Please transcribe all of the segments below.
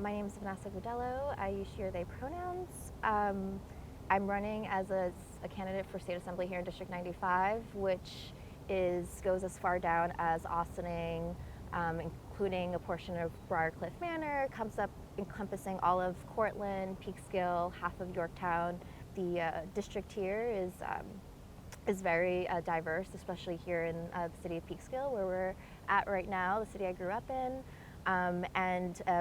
My name is Vanessa Agudelo. I use she, or they pronouns. I'm running as a candidate for State Assembly here in District 95, which goes as far down as Austining, including a portion of Briarcliff Manor, comes up encompassing all of Cortland, Peekskill, half of Yorktown. The district here is very diverse, especially here in the city of Peekskill, where we're at right now, the city I grew up in.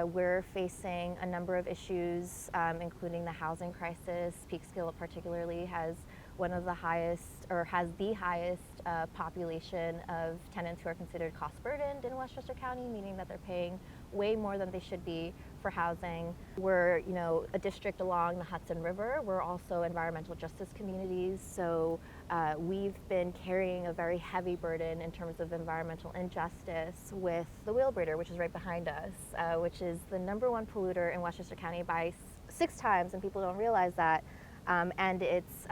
We're facing a number of issues, including the housing crisis. Peekskill particularly has one of the highest, or has the highest population of tenants who are considered cost burdened in Westchester County, meaning that they're paying way more than they should be for housing. We're, a district along the Hudson River. We're also environmental justice communities, so we've been carrying a very heavy burden in terms of environmental injustice with the Wheelbreeder, which is right behind us, which is the #1 polluter in Westchester County by 6 times, and people don't realize that. And it's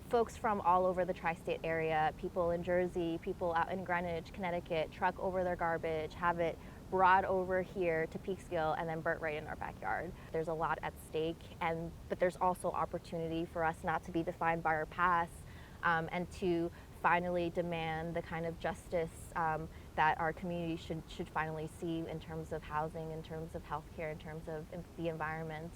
folks from all over the tri-state area, people in Jersey, people out in Greenwich, Connecticut, truck over their garbage, have it brought over here to Peekskill, and then burnt right in our backyard. There's a lot at stake, but there's also opportunity for us not to be defined by our past, and to finally demand the kind of justice that our community should finally see in terms of housing, in terms of healthcare, in terms of the environment.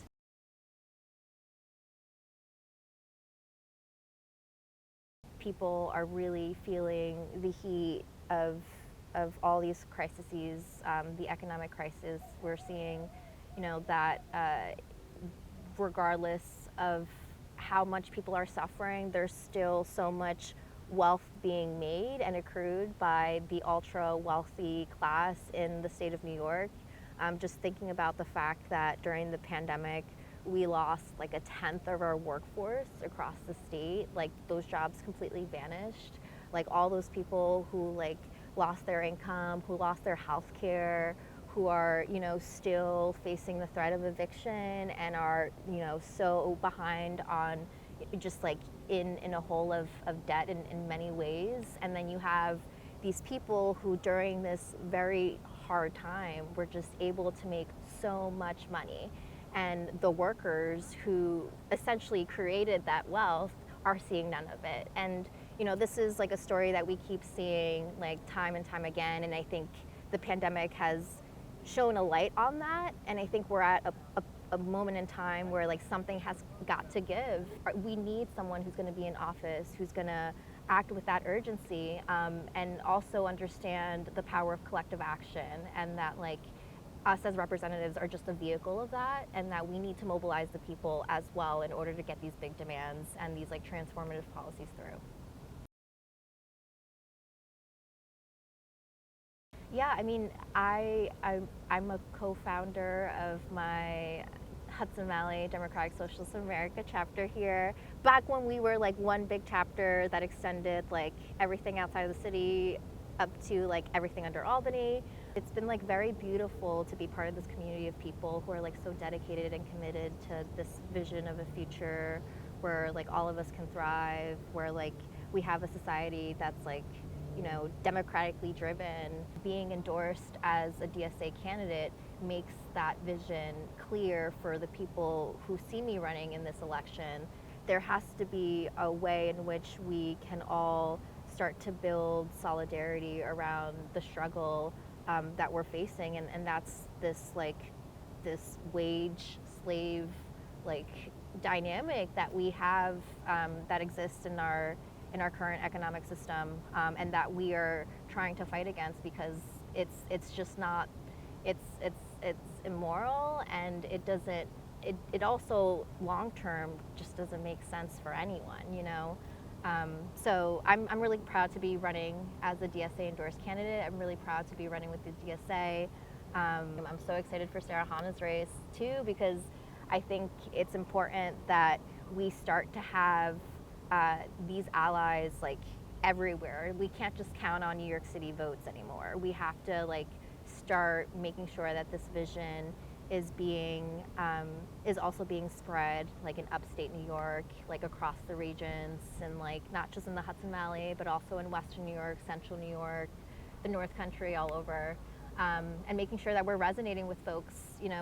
People are really feeling the heat of all these crises, the economic crisis. We're seeing, that regardless of how much people are suffering, there's still so much wealth being made and accrued by the ultra wealthy class in the state of New York. Just thinking about the fact that during the pandemic, we lost like 1/10 of our workforce across the state. Like, those jobs completely vanished. Like, all those people who lost their income, who lost their health care, who are, still facing the threat of eviction and are, so behind on just in a hole of debt in many ways. And then you have these people who during this very hard time were just able to make so much money. And the workers who essentially created that wealth are seeing none of it. And this is a story that we keep seeing time and time again, and I think the pandemic has shown a light on that, and I think we're at a moment in time where something has got to give. We need someone who's going to be in office, who's going to act with that urgency, and also understand the power of collective action, and that us as representatives are just a vehicle of that, and that we need to mobilize the people as well in order to get these big demands and these transformative policies through. Yeah, I mean, I'm a co-founder of my Hudson Valley Democratic Socialist of America chapter here. Back when we were one big chapter that extended everything outside of the city up to everything under Albany. It's been very beautiful to be part of this community of people who are so dedicated and committed to this vision of a future where all of us can thrive, where we have a society that's democratically driven. Being endorsed as a DSA candidate makes that vision clear for the people who see me running in this election. There has to be a way in which we can all start to build solidarity around the struggle that we're facing, and that's this this wage slave dynamic that we have, that exists in our current economic system, and that we are trying to fight against, because it's just not, it's immoral, and it also long term just doesn't make sense for anyone, So I'm really proud to be running as a DSA endorsed candidate. I'm really proud to be running with the DSA. I'm so excited for Sarah Hanna's race too, because I think it's important that we start to have these allies everywhere. We can't just count on New York City votes anymore. We have to start making sure that this vision is also being spread in upstate New York, across the regions, and not just in the Hudson Valley, but also in Western New York, Central New York, the North Country, all over. and making sure that we're resonating with folks,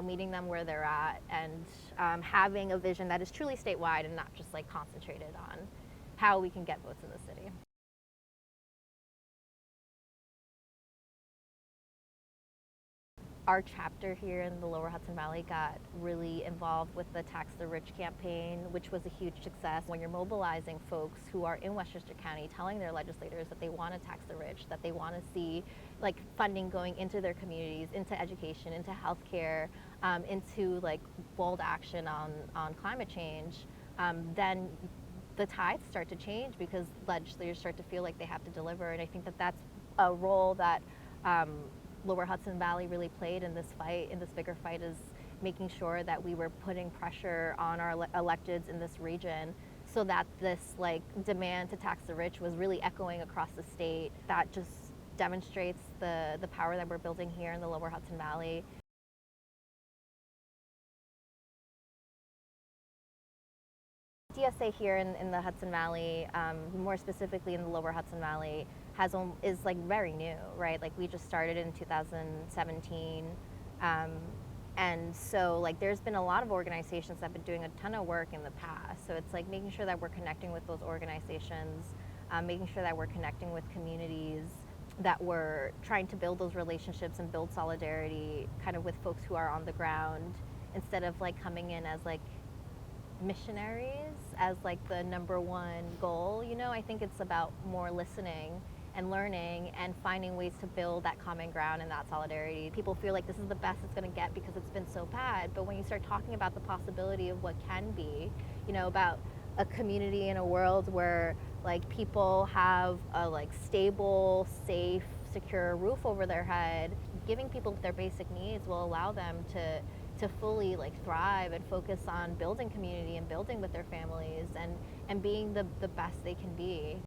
meeting them where they're at, and having a vision that is truly statewide and not just like concentrated on how we can get votes in the city. Our chapter here in the Lower Hudson Valley got really involved with the Tax the Rich campaign, which was a huge success. When you're mobilizing folks who are in Westchester County, telling their legislators that they want to tax the rich, that they want to see like funding going into their communities, into education, into healthcare, into like bold action on climate change, then the tides start to change because legislators start to feel like they have to deliver. And I think that that's a role that Lower Hudson Valley really played in this fight, in this bigger fight, is making sure that we were putting pressure on our electeds in this region so that this like demand to tax the rich was really echoing across the state. That just demonstrates the power that we're building here in the Lower Hudson Valley. DSA here in the Hudson Valley, more specifically in the Lower Hudson Valley, is like very new, right? Like we just started in 2017, and so like there's been a lot of organizations that have been doing a ton of work in the past. So it's like making sure that we're connecting with those organizations, making sure that we're connecting with communities, that we're trying to build those relationships and build solidarity kind of with folks who are on the ground, instead of like coming in as like missionaries as like the number one goal. I think it's about more listening and learning and finding ways to build that common ground and that solidarity. People feel like this is the best it's going to get because it's been so bad, but when you start talking about the possibility of what can be, about a community in a world where like people have a like stable, safe, secure roof over their head, giving people their basic needs will allow them to fully like thrive and focus on building community and building with their families and being the best they can be.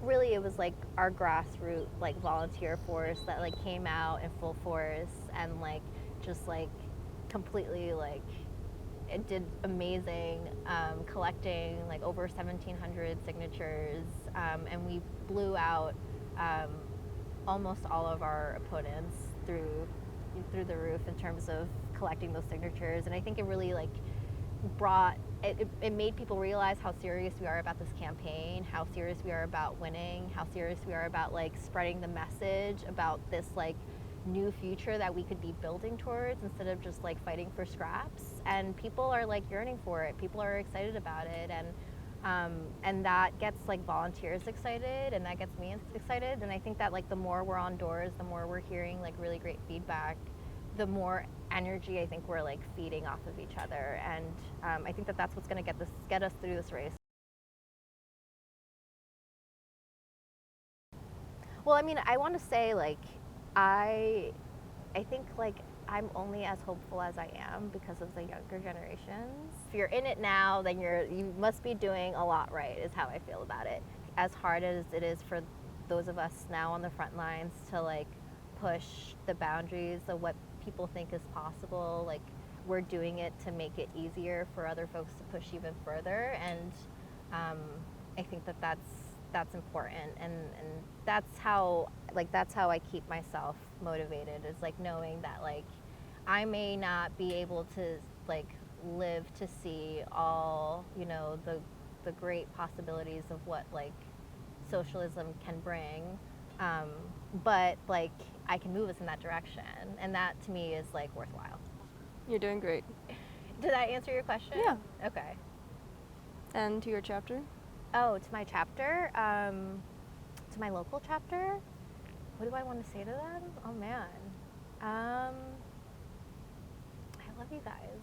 Really, it was like our grassroots like volunteer force that like came out in full force and like just like completely like it did amazing, collecting like over 1,700 signatures, and we blew out almost all of our opponents through the roof in terms of collecting those signatures. And I think it really like it made people realize how serious we are about this campaign, how serious we are about winning, how serious we are about like spreading the message about this like new future that we could be building towards, instead of just like fighting for scraps. And people are like yearning for it. People are excited about it, and that gets like volunteers excited, and that gets me excited. And I think that like the more we're on doors, the more we're hearing like really great feedback, the more energy I think we're like feeding off of each other. And I think that that's what's going to get us through this race. Well, I mean, I want to say like I think like I'm only as hopeful as I am because of the younger generations. If you're in it now, then you must be doing a lot right, is how I feel about it. As hard as it is for those of us now on the front lines to like push the boundaries of what people think is possible, like we're doing it to make it easier for other folks to push even further. And I think that that's important, and that's how I keep myself motivated, is like knowing that like I may not be able to like live to see all the great possibilities of what like socialism can bring, but like I can move us in that direction, and that to me is like worthwhile. You're doing great. Did I answer your question? Yeah. Okay. And to your chapter? Oh, to my chapter, to my local chapter, what do I want to say to them? Oh man, I love you guys.